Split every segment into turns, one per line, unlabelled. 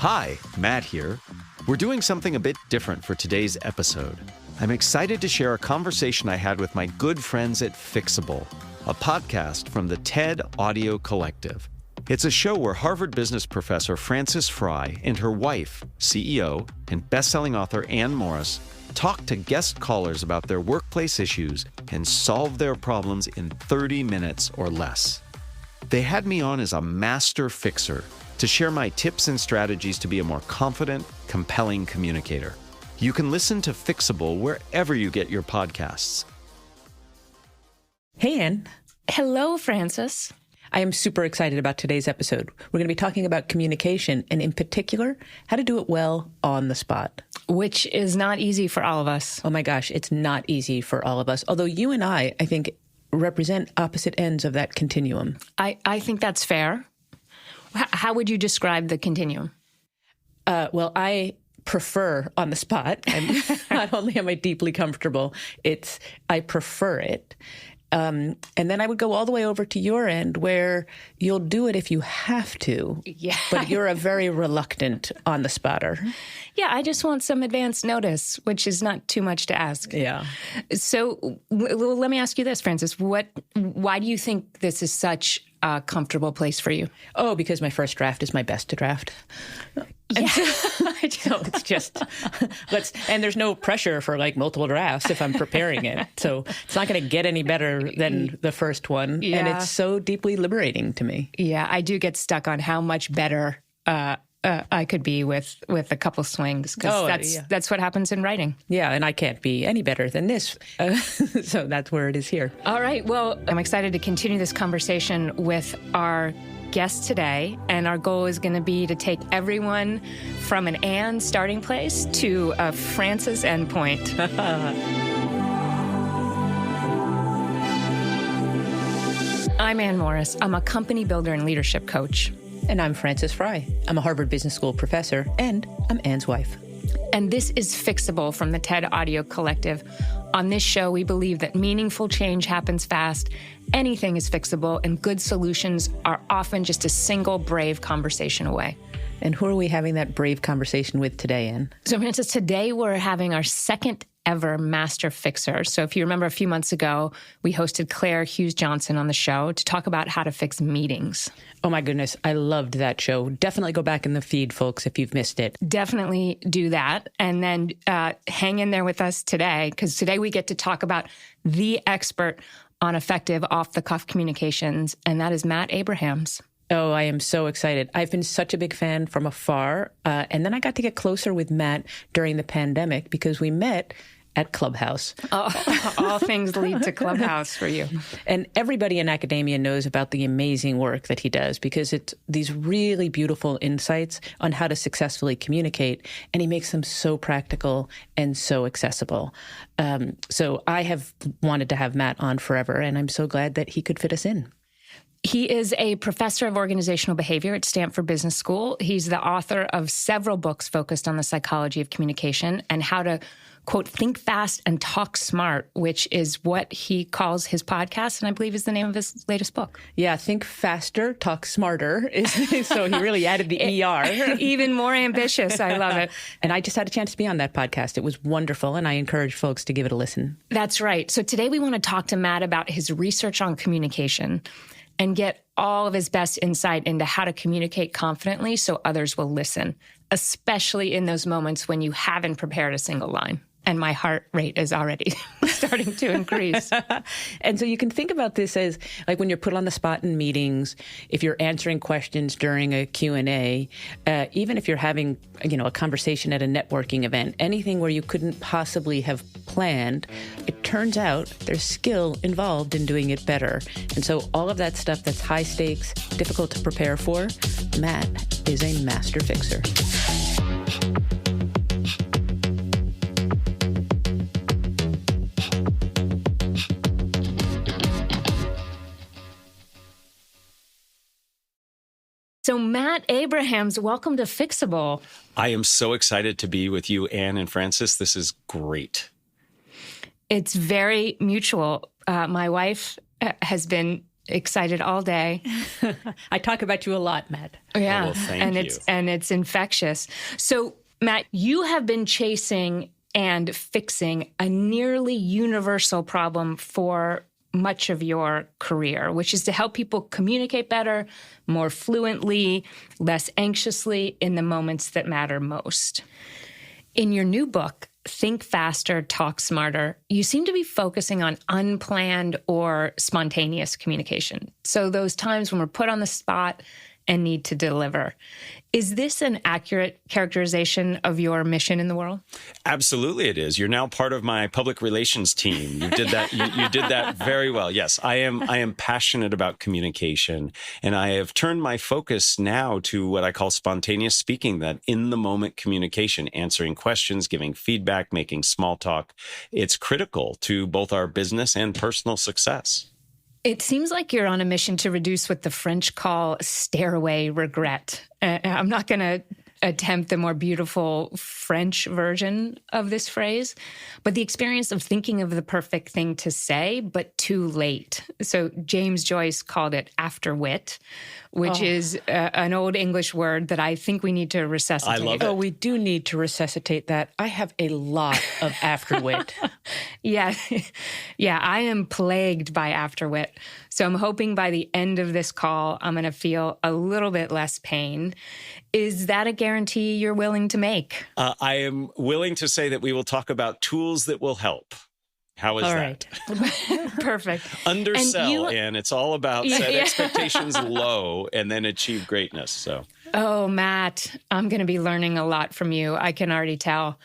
Hi, Matt here. We're doing something a bit different for today's episode. I'm excited to share a conversation I had with my good friends at Fixable, a podcast from the TED Audio Collective. It's a show where Harvard business professor Frances Frei and her wife, CEO, and best-selling author Anne Morris talk to guest callers about their workplace issues and solve their problems in 30 minutes or less. They had me on as a master fixer to share my tips and strategies to be a more confident, compelling communicator. You can listen to Fixable wherever you get your podcasts.
Hey, Anne.
Hello, Frances.
I am super excited about today's episode. We're going to be talking about communication, and in particular, how to do it well on the spot.
Which is not easy for all of us.
Oh my gosh, it's not easy for all of us. Although you and I think, represent opposite ends of that continuum.
I think that's fair. How would you describe the continuum?
Well, I prefer on the spot. Not only am I deeply comfortable, I prefer it. And then I would go all the way over to your end where you'll do it if you have to.
Yeah.
But you're a very reluctant on the spotter.
Yeah, I just want some advance notice, which is not too much to ask.
Yeah.
So let me ask you this, Frances. Why do you think this is such a comfortable place for you?
Oh, because my first draft is my best to draft.
Yeah.
It's just, and there's no pressure for multiple drafts if I'm preparing it. So it's not going to get any better than the first one.
Yeah.
And it's so deeply liberating to me.
Yeah, I do get stuck on how much better I could be with a couple swings, because that's what happens in writing.
Yeah, and I can't be any better than this. So that's where it is here.
All right. Well, I'm excited to continue this conversation with our guest today, and our goal is going to be to take everyone from an Anne starting place to a Frances endpoint. I'm Anne Morris. I'm a company builder and leadership coach.
And I'm Frances Frei. I'm a Harvard Business School professor, and I'm Anne's wife.
And this is Fixable from the TED Audio Collective. On this show, we believe that meaningful change happens fast, anything is fixable, and good solutions are often just a single brave conversation away.
And who are we having that brave conversation with today, Anne?
So, Frances, today we're having our second ever Master Fixer. So if you remember a few months ago, we hosted Claire Hughes-Johnson on the show to talk about how to fix meetings.
Oh my goodness, I loved that show. Definitely go back in the feed, folks, if you've missed it.
Definitely do that. And then hang in there with us today, because today we get to talk about the expert on effective off-the-cuff communications, and that is Matt Abrahams.
Oh, I am so excited. I've been such a big fan from afar. And then I got to get closer with Matt during the pandemic because we met at Clubhouse.
All things lead to Clubhouse for you.
And everybody in academia knows about the amazing work that he does because it's these really beautiful insights on how to successfully communicate. And he makes them so practical and so accessible. So I have wanted to have Matt on forever, and I'm so glad that he could fit us in.
He is a professor of organizational behavior at Stanford Business School. He's the author of several books focused on the psychology of communication and how to, quote, think fast and talk smart, which is what he calls his podcast, and I believe is the name of his latest book.
Yeah, think faster, talk smarter. So he really added the ER.
Even more ambitious. I love it.
And I just had a chance to be on that podcast. It was wonderful, and I encourage folks to give it a listen.
That's right. So today we want to talk to Matt about his research on communication and get all of his best insight into how to communicate confidently so others will listen, especially in those moments when you haven't prepared a single line. And my heart rate is already starting to increase.
And so you can think about this as like when you're put on the spot in meetings, if you're answering questions during a Q&A, even if you're having, a conversation at a networking event, anything where you couldn't possibly have planned, it turns out there's skill involved in doing it better. And so all of that stuff that's high stakes, difficult to prepare for, Matt is a master fixer.
So Matt Abrahams, welcome to Fixable.
I am so excited to be with you, Anne and Frances. This is great.
It's very mutual. My wife has been excited all day.
I talk about you a lot, Matt.
Yeah,
well, thank you.
It's infectious. So, Matt, you have been chasing and fixing a nearly universal problem for much of your career, which is to help people communicate better, more fluently, less anxiously in the moments that matter most. In your new book, Think Faster, Talk Smarter, you seem to be focusing on unplanned or spontaneous communication. So those times when we're put on the spot and need to deliver. Is this an accurate characterization of your mission in the world?
Absolutely, it is. You're now part of my public relations team. You did that. You did that very well. Yes, I am passionate about communication, and I have turned my focus now to what I call spontaneous speaking. That in the moment communication, answering questions, giving feedback, making small talk. It's critical to both our business and personal success.
It seems like you're on a mission to reduce what the French call stairway regret. I'm not going to attempt the more beautiful French version of this phrase, but the experience of thinking of the perfect thing to say, but too late. So James Joyce called it afterwit, which is an old English word that I think we need to resuscitate.
I love it.
Oh, we do need to resuscitate that. I have a lot of afterwit.
Yeah, I am plagued by afterwit. So I'm hoping by the end of this call, I'm going to feel a little bit less pain. Is that a guarantee you're willing to make?
I am willing to say that we will talk about tools that will help. How is
All
that?
right.
Perfect.
Undersell, and it's all about set expectations low and then achieve greatness. So,
oh, Matt, I'm going to be learning a lot from you. I can already tell.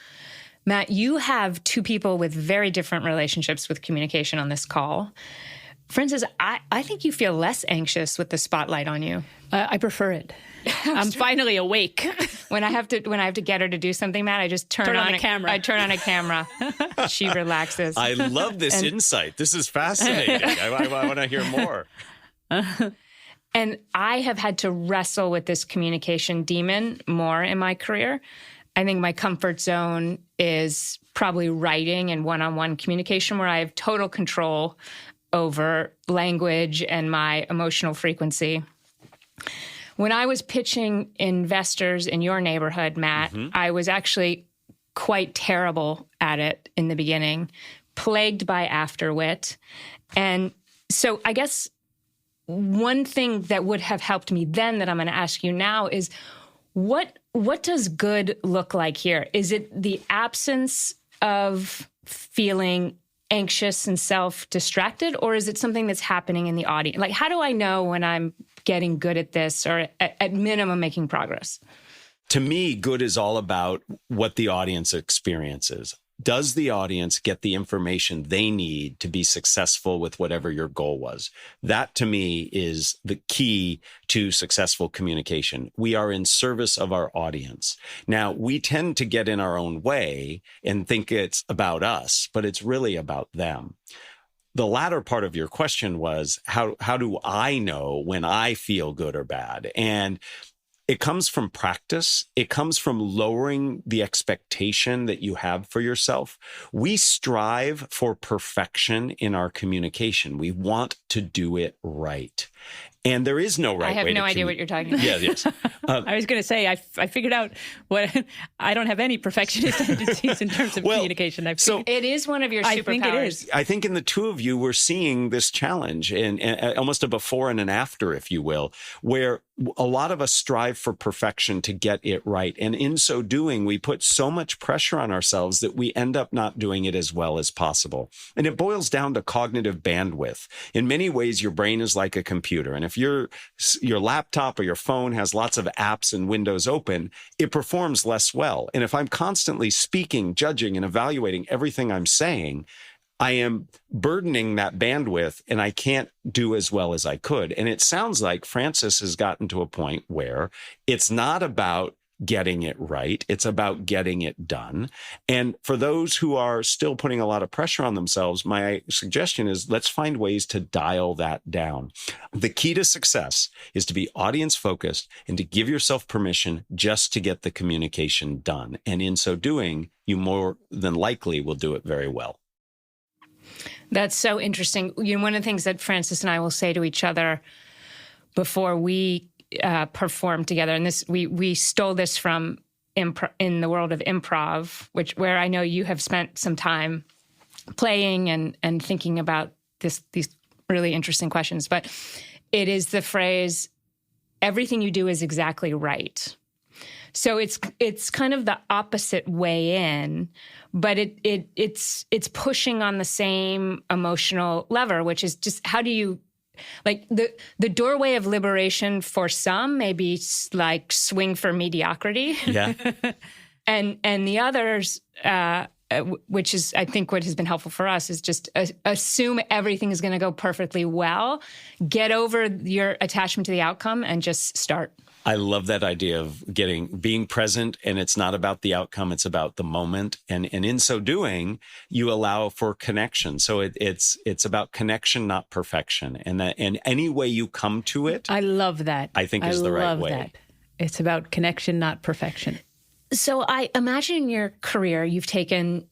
Matt, you have two people with very different relationships with communication on this call. Frances, I think you feel less anxious with the spotlight on you.
I prefer it. I'm finally awake.
When I have to get her to do something, Matt, I just turn on
a camera.
I turn on a camera. She relaxes.
I love this insight. This is fascinating. I want to hear more.
And I have had to wrestle with this communication demon more in my career. I think my comfort zone is probably writing and one-on-one communication where I have total control over language and my emotional frequency. When I was pitching investors in your neighborhood, Matt, I was actually quite terrible at it in the beginning, plagued by afterwit. And so I guess one thing that would have helped me then that I'm going to ask you now is what does good look like here? Is it the absence of feeling anxious and self-distracted, or is it something that's happening in the audience? Like, how do I know when I'm getting good at this or at minimum making progress?
To me, good is all about what the audience experiences. Does the audience get the information they need to be successful with whatever your goal was? That, to me, is the key to successful communication. We are in service of our audience. Now, we tend to get in our own way and think it's about us, but it's really about them. The latter part of your question was, how do I know when I feel good or bad? And it comes from practice. It comes from lowering the expectation that you have for yourself. We strive for perfection in our communication. We want to do it right. And there is no right way to
I have no idea what you're talking about.
Yes.
I was going to say, I figured out what I don't have any perfectionist tendencies in terms of communication.
So
it is one of your superpowers.
I think it is.
I think in the two of you, we're seeing this challenge and almost a before and an after, if you will, where a lot of us strive for perfection to get it right. And in so doing, we put so much pressure on ourselves that we end up not doing it as well as possible. And it boils down to cognitive bandwidth. In many ways, your brain is like a computer. And if your laptop or your phone has lots of apps and windows open, it performs less well. And if I'm constantly speaking, judging, and evaluating everything I'm saying, I am burdening that bandwidth and I can't do as well as I could. And it sounds like Frances has gotten to a point where it's not about getting it right. It's about getting it done. And for those who are still putting a lot of pressure on themselves, my suggestion is let's find ways to dial that down. The key to success is to be audience focused and to give yourself permission just to get the communication done. And in so doing, you more than likely will do it very well.
That's so interesting. One of the things that Francis and I will say to each other before we perform together, and this we stole this from in the world of improv, where I know you have spent some time playing and thinking about these really interesting questions. But it is the phrase, everything you do is exactly right. So it's kind of the opposite way in, but it's pushing on the same emotional lever, which is just how do you, like the doorway of liberation for some may be like swing for mediocrity.
Yeah.
and the others, which is, I think, what has been helpful for us is just assume everything is going to go perfectly well, get over your attachment to the outcome and just start.
I love that idea of being present, and it's not about the outcome, it's about the moment. And in so doing, you allow for connection. So it's about connection, not perfection. And any way you come to it,
I love that.
I think is the right way.
That. It's about connection, not perfection.
So I imagine in your career, you've taken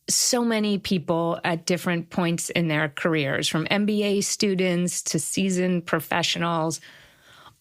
so many people at different points in their careers, from MBA students to seasoned professionals,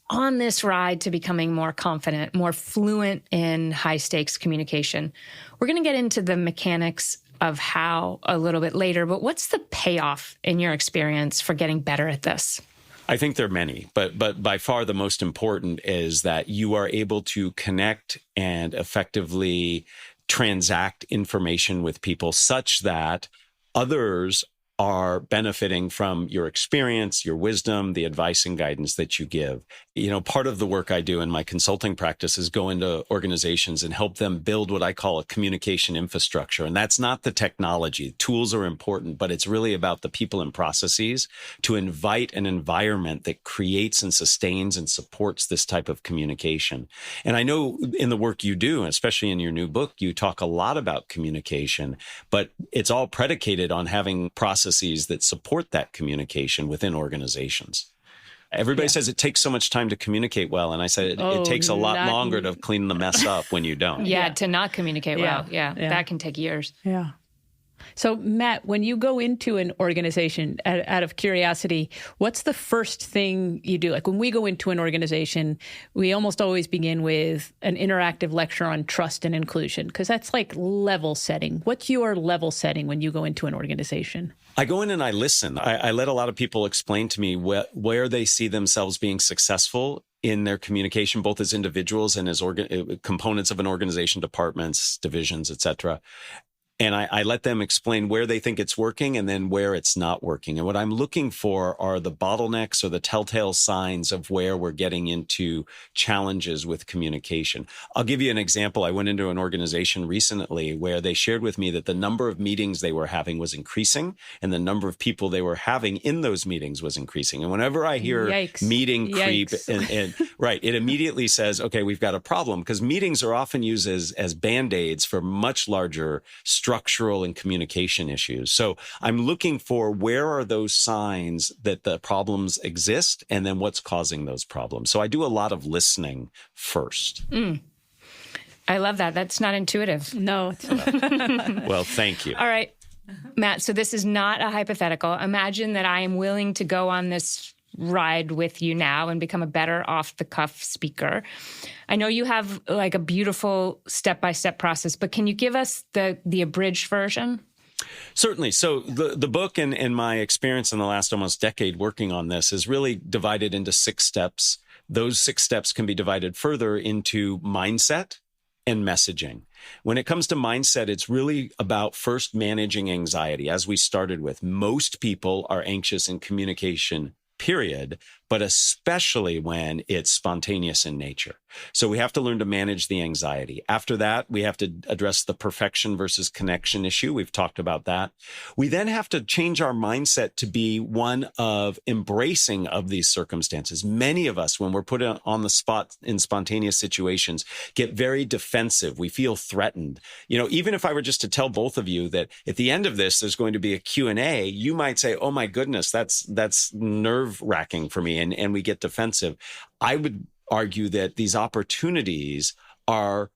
on this ride to becoming more confident, more fluent in high-stakes communication. We're going to get into the mechanics of how a little bit later, but what's the payoff in your experience for getting better at this?
I think there are many, but by far the most important is that you are able to connect and effectively transact information with people such that others are benefiting from your experience, your wisdom, the advice and guidance that you give. Part of the work I do in my consulting practice is go into organizations and help them build what I call a communication infrastructure. And that's not the technology. Tools are important, but it's really about the people and processes to invite an environment that creates and sustains and supports this type of communication. And I know in the work you do, especially in your new book, you talk a lot about communication, but it's all predicated on having processes that support that communication within organizations. Everybody says it takes so much time to communicate well. And I said it takes a lot longer to clean the mess up when you don't.
To not communicate well. Yeah, that can take years.
Yeah. So, Matt, when you go into an organization, out of curiosity, what's the first thing you do? Like when we go into an organization, we almost always begin with an interactive lecture on trust and inclusion, because that's like level setting. What's your level setting when you go into an organization?
I go in and I listen. I let a lot of people explain to me where they see themselves being successful in their communication, both as individuals and as components of an organization, departments, divisions, et cetera. And I let them explain where they think it's working and then where it's not working. And what I'm looking for are the bottlenecks or the telltale signs of where we're getting into challenges with communication. I'll give you an example. I went into an organization recently where they shared with me that the number of meetings they were having was increasing and the number of people they were having in those meetings was increasing. And whenever I hear meeting creep, and right, it immediately says, okay, we've got a problem, because meetings are often used as Band-Aids for much larger structural and communication issues. So I'm looking for where are those signs that the problems exist and then what's causing those problems. So I do a lot of listening first.
I love that. That's not intuitive.
No. It's not.
Well, thank you.
All right, Matt, so this is not a hypothetical. Imagine that I am willing to go on this ride with you now and become a better off-the-cuff speaker. I know you have like a beautiful step-by-step process, but can you give us the abridged version?
Certainly. So the book and my experience in the last almost decade working on this is really divided into 6 steps. Those 6 steps can be divided further into mindset and messaging. When it comes to mindset, it's really about first managing anxiety. As we started with, most people are anxious in communication, period, but especially when it's spontaneous in nature. So we have to learn to manage the anxiety. After that, we have to address the perfection versus connection issue. We've talked about that. We then have to change our mindset to be one of embracing of these circumstances. Many of us, when we're put on the spot in spontaneous situations, get very defensive. We feel threatened. Even if I were just to tell both of you that at the end of this, there's going to be a Q&A, you might say, oh my goodness, that's nerve-wracking for me. And we get defensive. I would argue that these opportunities are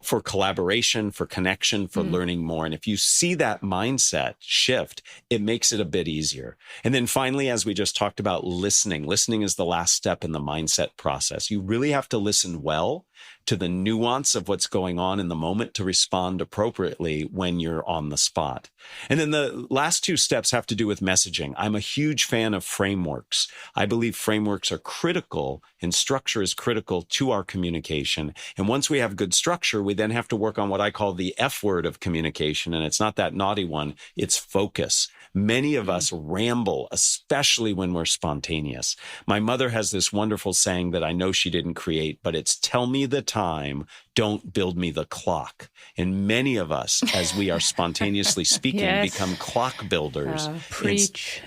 for collaboration, for connection, for learning more. And if you see that mindset shift, it makes it a bit easier. And then finally, as we just talked about, listening. Listening is the last step in the mindset process. You really have to listen well to the nuance of what's going on in the moment to respond appropriately when you're on the spot. And then the last two steps have to do with messaging. I'm a huge fan of frameworks. I believe frameworks are critical and structure is critical to our communication. And once we have good structure, we then have to work on what I call the F word of communication. And it's not that naughty one, it's focus. Many of us ramble, especially when we're spontaneous. My mother has this wonderful saying that I know she didn't create, but it's tell me the time, don't build me the clock. And many of us, as we are spontaneously speaking,
Yes.
become clock builders.
Preach.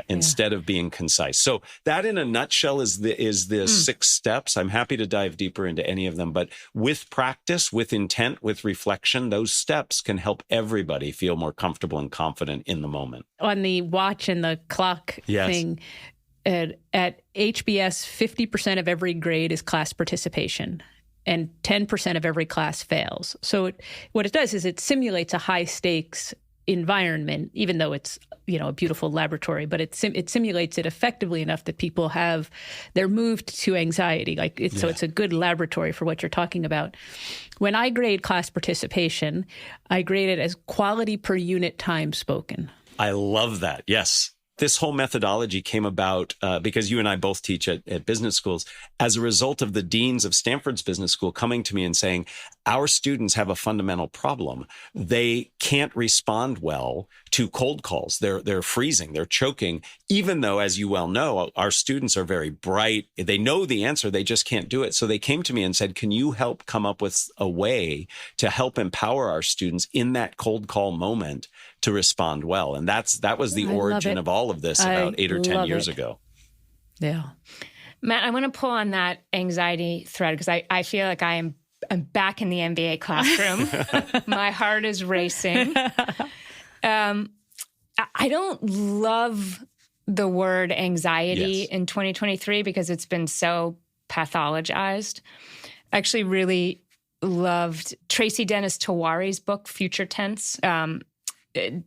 Instead of being concise. So that in a nutshell is the 6 steps. I'm happy to dive deeper into any of them, but with practice, with intent, with reflection, those steps can help everybody feel more comfortable and confident in the moment.
On the watch and the clock thing, at HBS, 50% of every grade is class participation, and 10% of every class fails. So what it does is it simulates a high stakes environment, even though it's a beautiful laboratory, but it simulates it effectively enough that people they're moved to anxiety. So it's a good laboratory for what you're talking about. When I grade class participation, I grade it as quality per unit time spoken.
I love that. Yes. This whole methodology came about because you and I both teach at business schools as a result of the deans of Stanford's business school coming to me and saying, our students have a fundamental problem. They can't respond well to cold calls. They're freezing, they're choking, even though, as you well know, our students are very bright. They know the answer, they just can't do it. So they came to me and said, can you help come up with a way to help empower our students in that cold call moment to respond well? And that was the origin of all of this about 8 or 10 years ago.
Yeah.
Matt, I want to pull on that anxiety thread because I feel like I'm back in the MBA classroom. My heart is racing. I don't love the word anxiety in 2023 because it's been so pathologized. I actually really loved Tracy Dennis Taware's book, Future Tense.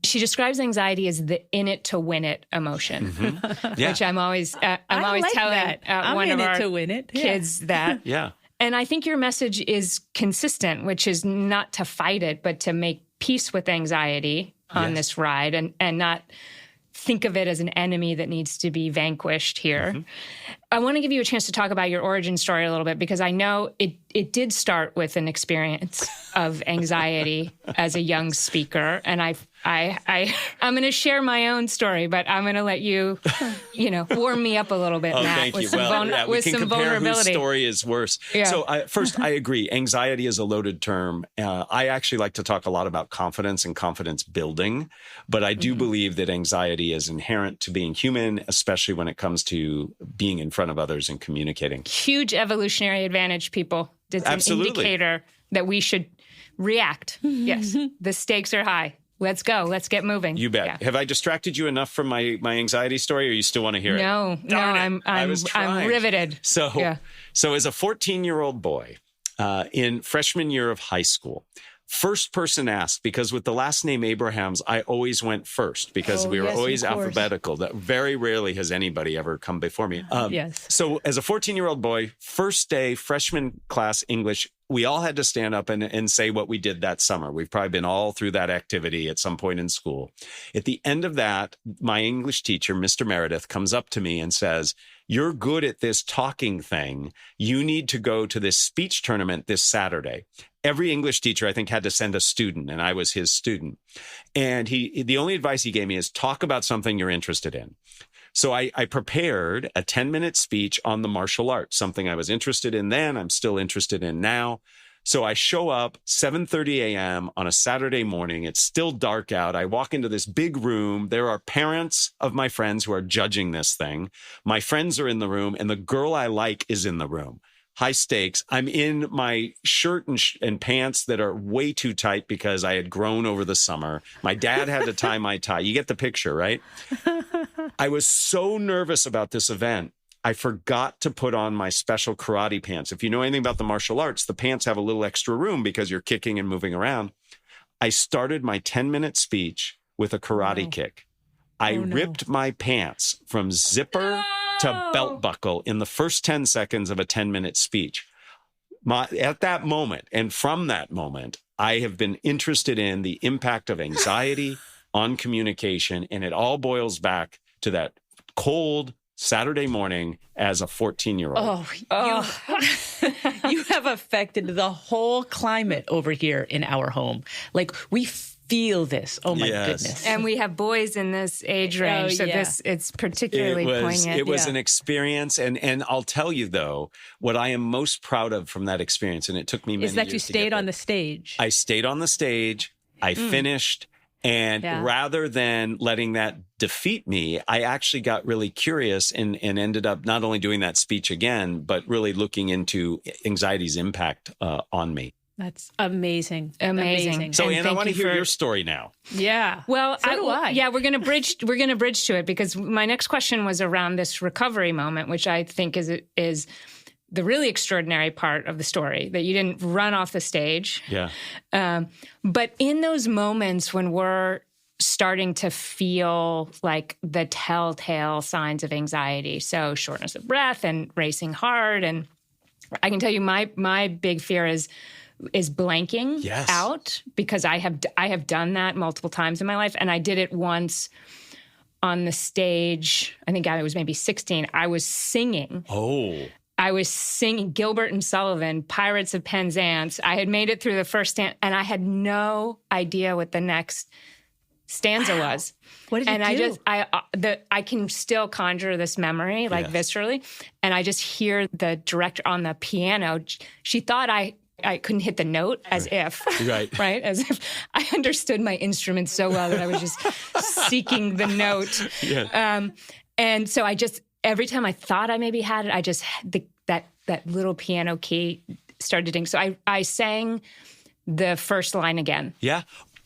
She describes anxiety as the in it to win it emotion, which I'm always telling one of our kids that.
Yeah.
And I think your message is consistent, which is not to fight it, but to make peace with anxiety on this ride and not think of it as an enemy that needs to be vanquished here. I want to give you a chance to talk about your origin story a little bit because I know it did start with an experience of anxiety as a young speaker. And I'm going to share my own story, but I'm going to let you, warm me up a little bit, Matt.
Thank you.
With some vulnerability.
Whose story is worse.
Yeah.
So first, I agree. Anxiety is a loaded term. I actually like to talk a lot about confidence and confidence building, but I do believe that anxiety is inherent to being human, especially when it comes to being in front of others and communicating.
Huge evolutionary advantage, people. It's an indicator that we should react. Yes, the stakes are high. Let's go. Let's get moving.
You bet.
Yeah.
Have I distracted you enough from my anxiety story, or you still want to hear it?
No, I'm riveted.
So as a 14-year-old boy in freshman year of high school, first person asked, because with the last name Abrahams, I always went first because we were always alphabetical. That very rarely has anybody ever come before me. So as a 14-year-old boy, first day, freshman class English, we all had to stand up and say what we did that summer. We've probably been all through that activity at some point in school. At the end of that, my English teacher, Mr. Meredith, comes up to me and says, "You're good at this talking thing. You need to go to this speech tournament this Saturday." Every English teacher, I think, had to send a student, and I was his student. And the only advice he gave me is talk about something you're interested in. So I prepared a 10-minute speech on the martial arts, something I was interested in then, I'm still interested in now. So I show up 7:30 a.m. on a Saturday morning. It's still dark out. I walk into this big room. There are parents of my friends who are judging this thing. My friends are in the room, and the girl I like is in the room. High stakes. I'm in my shirt and pants that are way too tight because I had grown over the summer. My dad had to tie my tie. You get the picture, right? I was so nervous about this event. I forgot to put on my special karate pants. If you know anything about the martial arts, the pants have a little extra room because you're kicking and moving around. I started my 10-minute speech with a karate kick. I ripped my pants from zipper to belt buckle in the first 10 seconds of a 10-minute speech. At that moment, and from that moment, I have been interested in the impact of anxiety on communication, and it all boils back to that cold Saturday morning as a 14-year-old.
You have affected the whole climate over here in our home. Like, we feel this. Oh, my goodness.
And we have boys in this age range, so it's particularly poignant.
It was an experience. And I'll tell you, though, what I am most proud of from that experience, and it took me many years
is that you stayed on the stage.
I stayed on the stage. I finished. And rather than letting that defeat me, I actually got really curious and ended up not only doing that speech again, but really looking into anxiety's impact on me.
That's amazing.
So, Anne, I want to hear your story now.
Yeah.
Well,
so do I.
Yeah, we're going to bridge to it, because my next question was around this recovery moment, which I think is the really extraordinary part of the story, that you didn't run off the stage.
Yeah.
But in those moments when we're starting to feel like the telltale signs of anxiety, so shortness of breath and racing heart, and I can tell you my big fear is blanking out, because I have done that multiple times in my life, and I did it once on the stage. I think I was maybe 16. I was singing. I was singing Gilbert and Sullivan, Pirates of Penzance. I had made it through the first stanza, and I had no idea what the next stanza was.
What did you do?
I can still conjure this memory, viscerally, and I just hear the director on the piano. She thought I couldn't hit the note, as if, right? As if I understood my instrument so well that I was just seeking the note. And so I just, every time I thought I maybe had it, I just that little piano key started to ding. So I sang the first line again.
Yeah,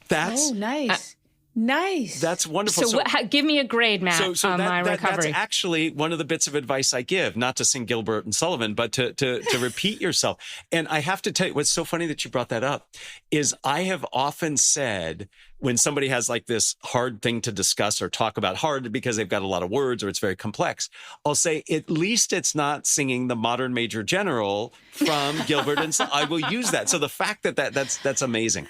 that's
nice. Nice.
That's wonderful.
So give me a grade, Matt, on my recovery.
That's actually one of the bits of advice I give, not to sing Gilbert and Sullivan, but to repeat yourself. And I have to tell you, what's so funny that you brought that up is I have often said, when somebody has like this hard thing to discuss or talk about, hard because they've got a lot of words or it's very complex, I'll say, at least it's not singing the Modern Major General from Gilbert and I will use that. So the fact that's amazing.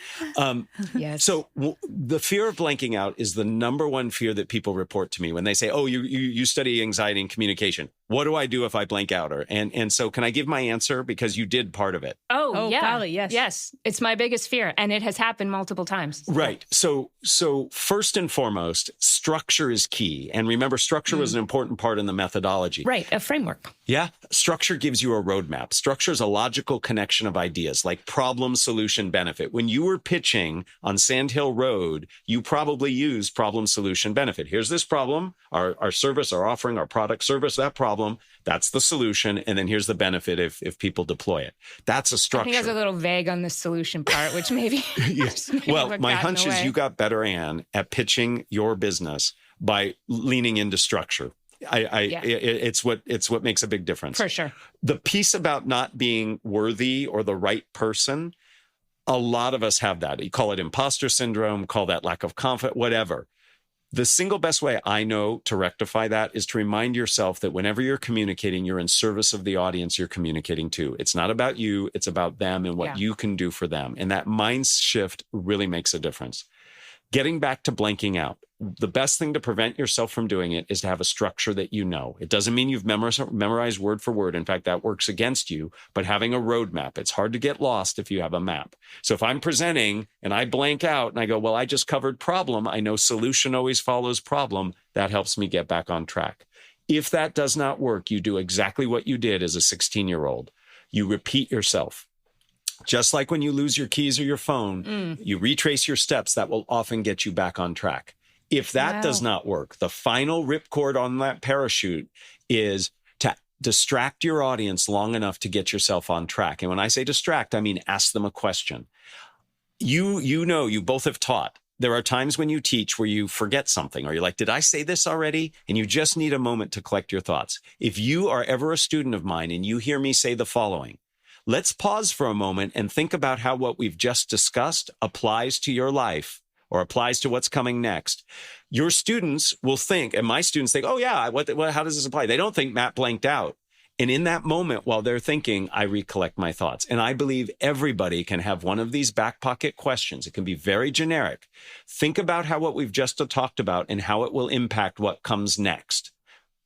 Yes.
So the fear of blanking out is the number one fear that people report to me when they say, oh, you study anxiety and communication. What do I do if I blank out? And so can I give my answer? Because you did part of it.
Oh yeah.
Golly, yes.
Yes. It's my biggest fear. And it has happened multiple times.
Right. So first and foremost, structure is key. And remember, structure was an important part in the methodology.
Right. A framework.
Yeah. Structure gives you a roadmap. Structure is a logical connection of ideas, like problem, solution, benefit. When you were pitching on Sand Hill Road, you probably used problem, solution, benefit. Here's this problem, our service, our offering, our product, service, that problem. That's the solution. And then here's the benefit if people deploy it. That's a structure.
I think I was a little vague on the solution part, which maybe.
Yes. Well, my hunch is you got better, Anne, at pitching your business by leaning into structure. It's what makes a big difference.
For sure.
The piece about not being worthy or the right person, a lot of us have that. You call it imposter syndrome, call that lack of confidence, whatever. The single best way I know to rectify that is to remind yourself that whenever you're communicating, you're in service of the audience you're communicating to. It's not about you, it's about them and what you can do for them. And that mind shift really makes a difference. Getting back to blanking out, the best thing to prevent yourself from doing it is to have a structure that you know. It doesn't mean you've memorized word for word. In fact, that works against you, but having a roadmap, it's hard to get lost if you have a map. So if I'm presenting and I blank out and I go, well, I just covered problem, I know solution always follows problem, that helps me get back on track. If that does not work, you do exactly what you did as a 16-year-old. You repeat yourself. Just like when you lose your keys or your phone, you retrace your steps. That will often get you back on track. If that does not work, the final ripcord on that parachute is to distract your audience long enough to get yourself on track. And when I say distract, I mean ask them a question. You know, you both have taught there are times when you teach where you forget something, or you're like, did I say this already? And you just need a moment to collect your thoughts. If you are ever a student of mine and you hear me say the following, let's pause for a moment and think about how what we've just discussed applies to your life or applies to what's coming next. Your students will think, and my students think, oh yeah, how does this apply? They don't think Matt blanked out. And in that moment, while they're thinking, I recollect my thoughts. And I believe everybody can have one of these back pocket questions. It can be very generic. Think about how what we've just talked about and how it will impact what comes next.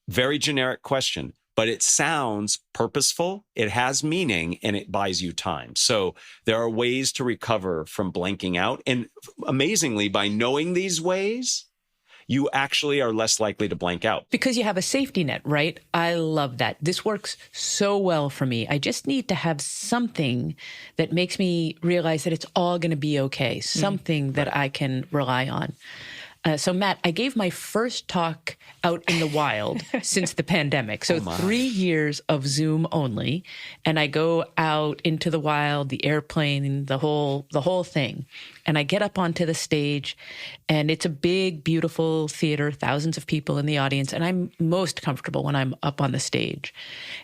Very generic question, but it sounds purposeful, it has meaning, and it buys you time. So there are ways to recover from blanking out. And amazingly, by knowing these ways, you actually are less likely to blank out.
Because you have a safety net, right? I love that. This works so well for me. I just need to have something that makes me realize that it's all going to be okay, something that I can rely on. So, Matt, I gave my first talk out in the wild since the pandemic. So 3 years of Zoom only. And I go out into the wild, the airplane, the whole thing. And I get up onto the stage, and it's a big, beautiful theater, thousands of people in the audience. And I'm most comfortable when I'm up on the stage.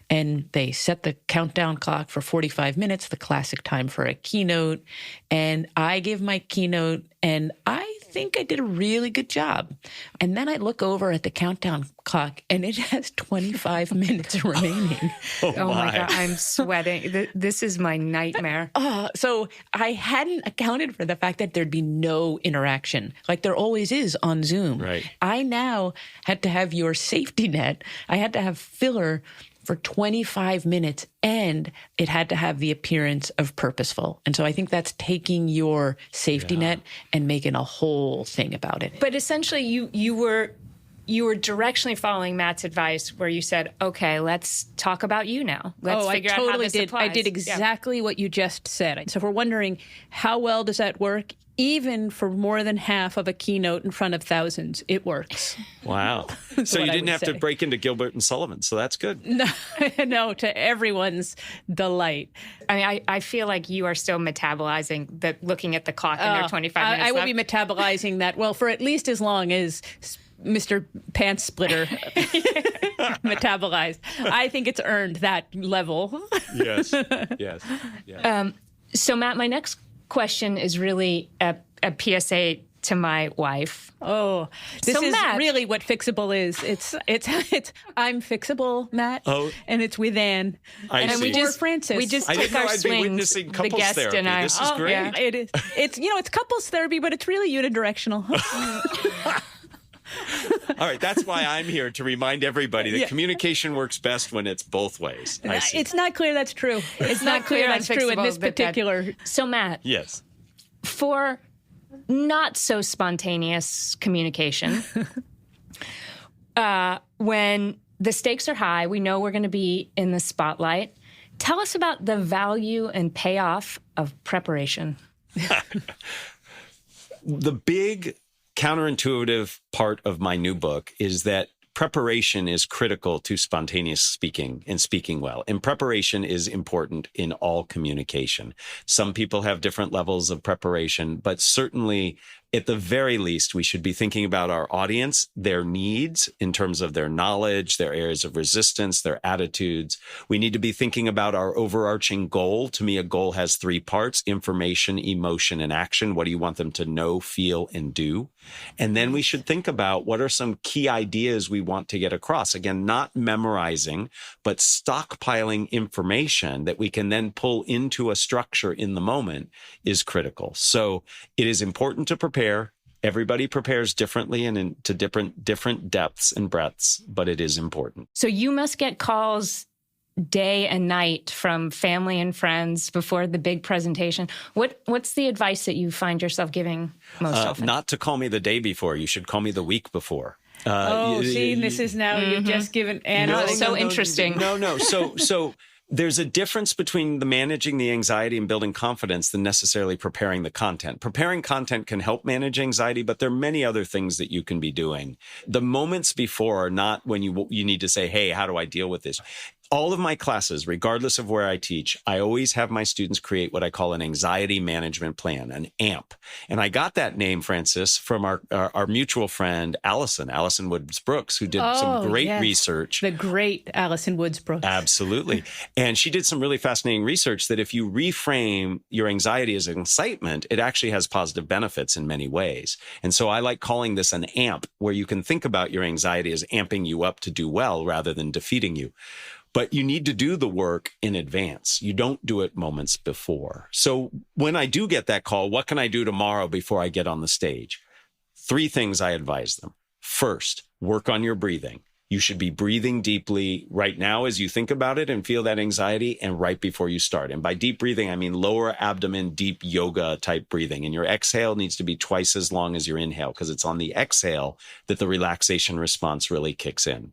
And they set the countdown clock for 45 minutes, the classic time for a keynote. And I give my keynote, and I think I did a really good job. And then I look over at the countdown clock, and it has 25 minutes remaining.
Oh my God, I'm sweating. This is my nightmare.
So I hadn't accounted for the fact that there'd be no interaction, like there always is on Zoom.
Right.
I now had to have your safety net. I had to have filler for 25 minutes, and it had to have the appearance of purposeful. And so I think that's taking your safety net and making a whole thing about it.
But essentially, you were directionally following Matt's advice, where you said, "Okay, let's talk about you now. Let's figure out how this applies."
I did exactly what you just said. So if we're wondering how well does that work, even for more than half of a keynote in front of thousands, it works.
Wow. So you didn't have to break into Gilbert and Sullivan, so that's good.
No, to everyone's delight.
I mean, I feel like you are still metabolizing looking at the clock in their 25 minutes.
I will be metabolizing that, well, for at least as long as Mr. Pants Splitter metabolized. I think it's earned that level.
Yes.
So, Matt, my next question is really a PSA to my wife.
Oh, this is
Matt,
really what fixable is. It's I'm fixable, Matt, and it's with Anne.
And
we just
took our swings, the guest
therapy.
and I.
This is great.
Yeah, it is. It's couples therapy, but it's really unidirectional.
All right, that's why I'm here, to remind everybody that communication works best when it's both ways. I see.
It's not clear that's true. It's not clear that's true in this particular.
So, Matt.
Yes.
For not so spontaneous communication, when the stakes are high, we know we're going to be in the spotlight. Tell us about the value and payoff of preparation.
The big counterintuitive part of my new book is that preparation is critical to spontaneous speaking and speaking well. And preparation is important in all communication. Some people have different levels of preparation, but certainly at the very least, we should be thinking about our audience, their needs in terms of their knowledge, their areas of resistance, their attitudes. We need to be thinking about our overarching goal. To me, a goal has 3 parts: information, emotion, and action. What do you want them to know, feel, and do? And then we should think about what are some key ideas we want to get across. Again, not memorizing, but stockpiling information that we can then pull into a structure in the moment is critical. So it is important to prepare. Everybody prepares differently and into different depths and breadths, but it is important.
So you must get calls day and night from family and friends before the big presentation. What's the advice that you find yourself giving most often?
Not to call me the day before. You should call me the week before.
This is now you've just given Anna.
So interesting.
No. So there's a difference between managing the anxiety and building confidence than necessarily preparing the content. Preparing content can help manage anxiety, but there are many other things that you can be doing. The moments before are not when you need to say, hey, how do I deal with this? all of my classes, regardless of where I teach, I always have my students create what I call an anxiety management plan, an AMP. And I got that name, Francis, from our mutual friend, Allison Woods Brooks, who did some great research.
The great Allison Woods Brooks.
Absolutely. And she did some really fascinating research that if you reframe your anxiety as excitement, it actually has positive benefits in many ways. And so I like calling this an AMP, where you can think about your anxiety as amping you up to do well rather than defeating you. But you need to do the work in advance. You don't do it moments before. So when I do get that call, what can I do tomorrow before I get on the stage? 3 things I advise them. First, work on your breathing. You should be breathing deeply right now as you think about it and feel that anxiety, and right before you start. And by deep breathing, I mean lower abdomen, deep yoga type breathing. And your exhale needs to be twice as long as your inhale, because it's on the exhale that the relaxation response really kicks in.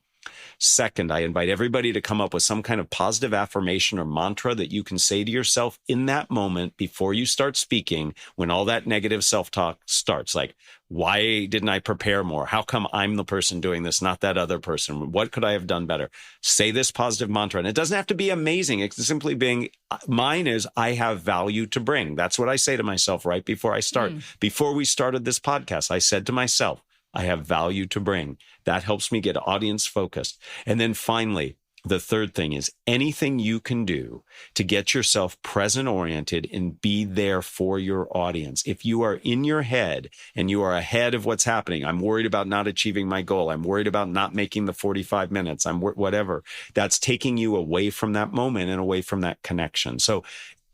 Second, I invite everybody to come up with some kind of positive affirmation or mantra that you can say to yourself in that moment before you start speaking, when all that negative self-talk starts. Like, why didn't I prepare more? How come I'm the person doing this, not that other person? What could I have done better? Say this positive mantra. And it doesn't have to be amazing. It's simply being, mine is, I have value to bring. That's what I say to myself right before I start. Before we started this podcast, I said to myself, I have value to bring. That helps me get audience focused. And then finally, the third thing is anything you can do to get yourself present oriented and be there for your audience. If you are in your head and you are ahead of what's happening, I'm worried about not achieving my goal, I'm worried about not making the 45 minutes, whatever, that's taking you away from that moment and away from that connection. So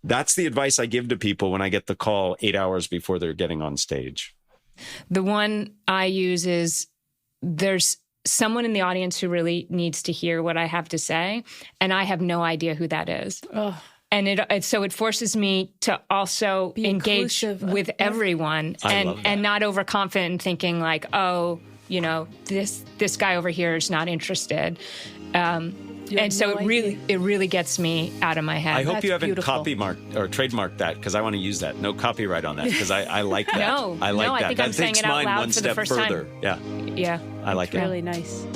that's the advice I give to people when I get the call 8 hours before they're getting on stage.
The one I use is, there's someone in the audience who really needs to hear what I have to say, and I have no idea who that is. Oh. And so it forces me to also engage with everyone and not overconfident and thinking like, oh, you know, this guy over here is not interested. And so it really gets me out of my head.
I hope you haven't copymarked or trademarked that, because I want to use that. No copyright on that, because I like that.
I like that.
That takes mine one step further. Yeah. I like it.
Really nice.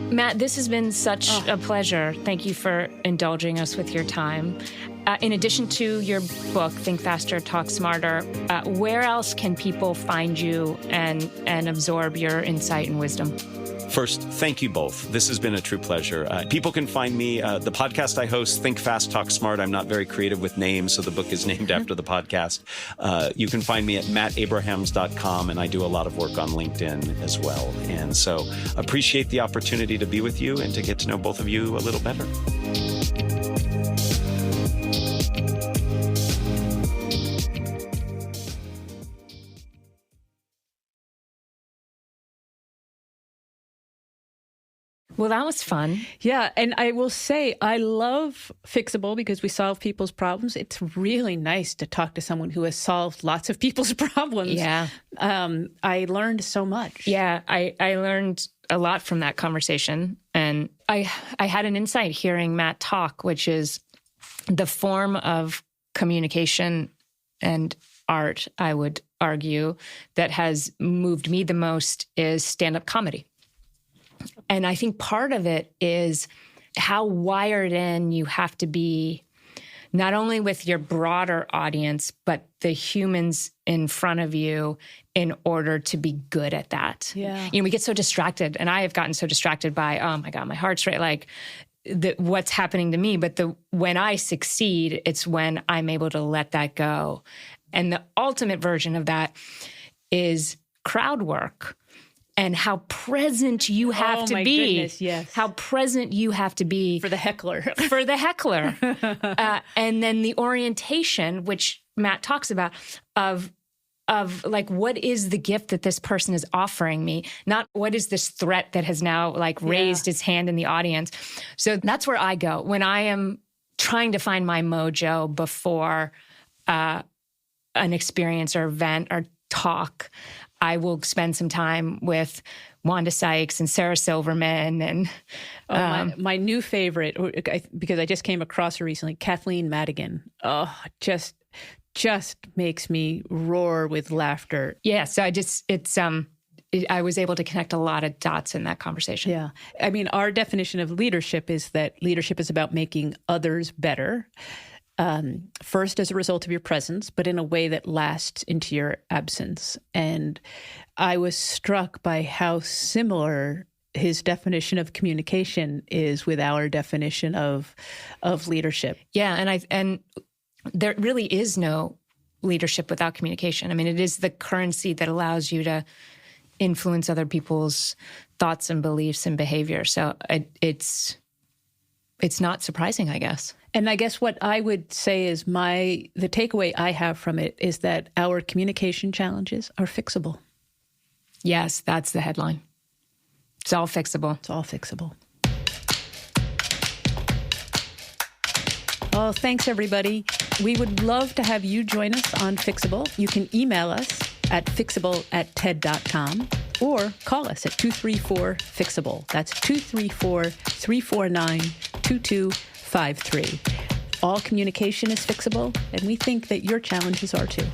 Matt, this has been such a pleasure. Thank you for indulging us with your time. In addition to your book, Think Faster, Talk Smarter, where else can people find you and absorb your insight and wisdom?
First, thank you both. This has been a true pleasure. People can find me, the podcast I host, Think Fast, Talk Smart. I'm not very creative with names, so the book is named after the podcast. You can find me at mattabrahams.com, and I do a lot of work on LinkedIn as well. And so appreciate the opportunity to be with you and to get to know both of you a little better.
Well, that was fun.
Yeah, and I will say I love Fixable because we solve people's problems. It's really nice to talk to someone who has solved lots of people's problems.
Yeah.
I learned so much.
Yeah, I learned a lot from that conversation. And I had an insight hearing Matt talk, which is the form of communication and art, I would argue, that has moved me the most is stand-up comedy. And I think part of it is how wired in you have to be, not only with your broader audience, but the humans in front of you in order to be good at that.
Yeah.
You know, we get so distracted, and I have gotten so distracted by, oh my God, my heart's rate, like what's happening to me. But when I succeed, it's when I'm able to let that go. And the ultimate version of that is crowd work. And how present you have to be.
Goodness, yes.
How present you have to be.
For the heckler.
For the heckler. And then the orientation, which Matt talks about, of like, what is the gift that this person is offering me? Not what is this threat that has now like raised its hand in the audience. So that's where I go. When I am trying to find my mojo before an experience or event or talk, I will spend some time with Wanda Sykes and Sarah Silverman and
my new favorite, because I just came across her recently, Kathleen Madigan. Oh, just makes me roar with laughter.
Yeah, so I was able to connect a lot of dots in that conversation.
Yeah. I mean, our definition of leadership is that leadership is about making others better, first as a result of your presence, but in a way that lasts into your absence. And I was struck by how similar his definition of communication is with our definition of leadership.
Yeah, and there really is no leadership without communication. I mean, it is the currency that allows you to influence other people's thoughts and beliefs and behavior. So it's not surprising, I guess.
And I guess what I would say is the takeaway I have from it is that our communication challenges are fixable.
Yes, that's the headline. It's all fixable.
It's all fixable. Well, thanks, everybody. We would love to have you join us on Fixable. You can email us at fixable@ted.com or call us at 234-FIXABLE. That's 234-349-2253. All communication is fixable, and we think that your challenges are too.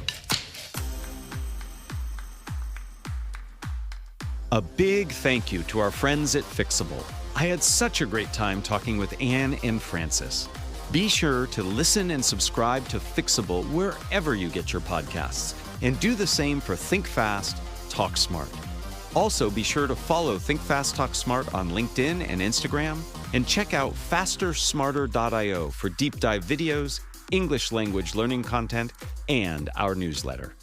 A big thank you to our friends at Fixable. I had such a great time talking with Anne and Francis. Be sure to listen and subscribe to Fixable wherever you get your podcasts, and do the same for Think Fast, Talk Smart. Also, be sure to follow Think Fast, Talk Smart on LinkedIn and Instagram, and check out fastersmarter.io for deep dive videos, English language learning content, and our newsletter.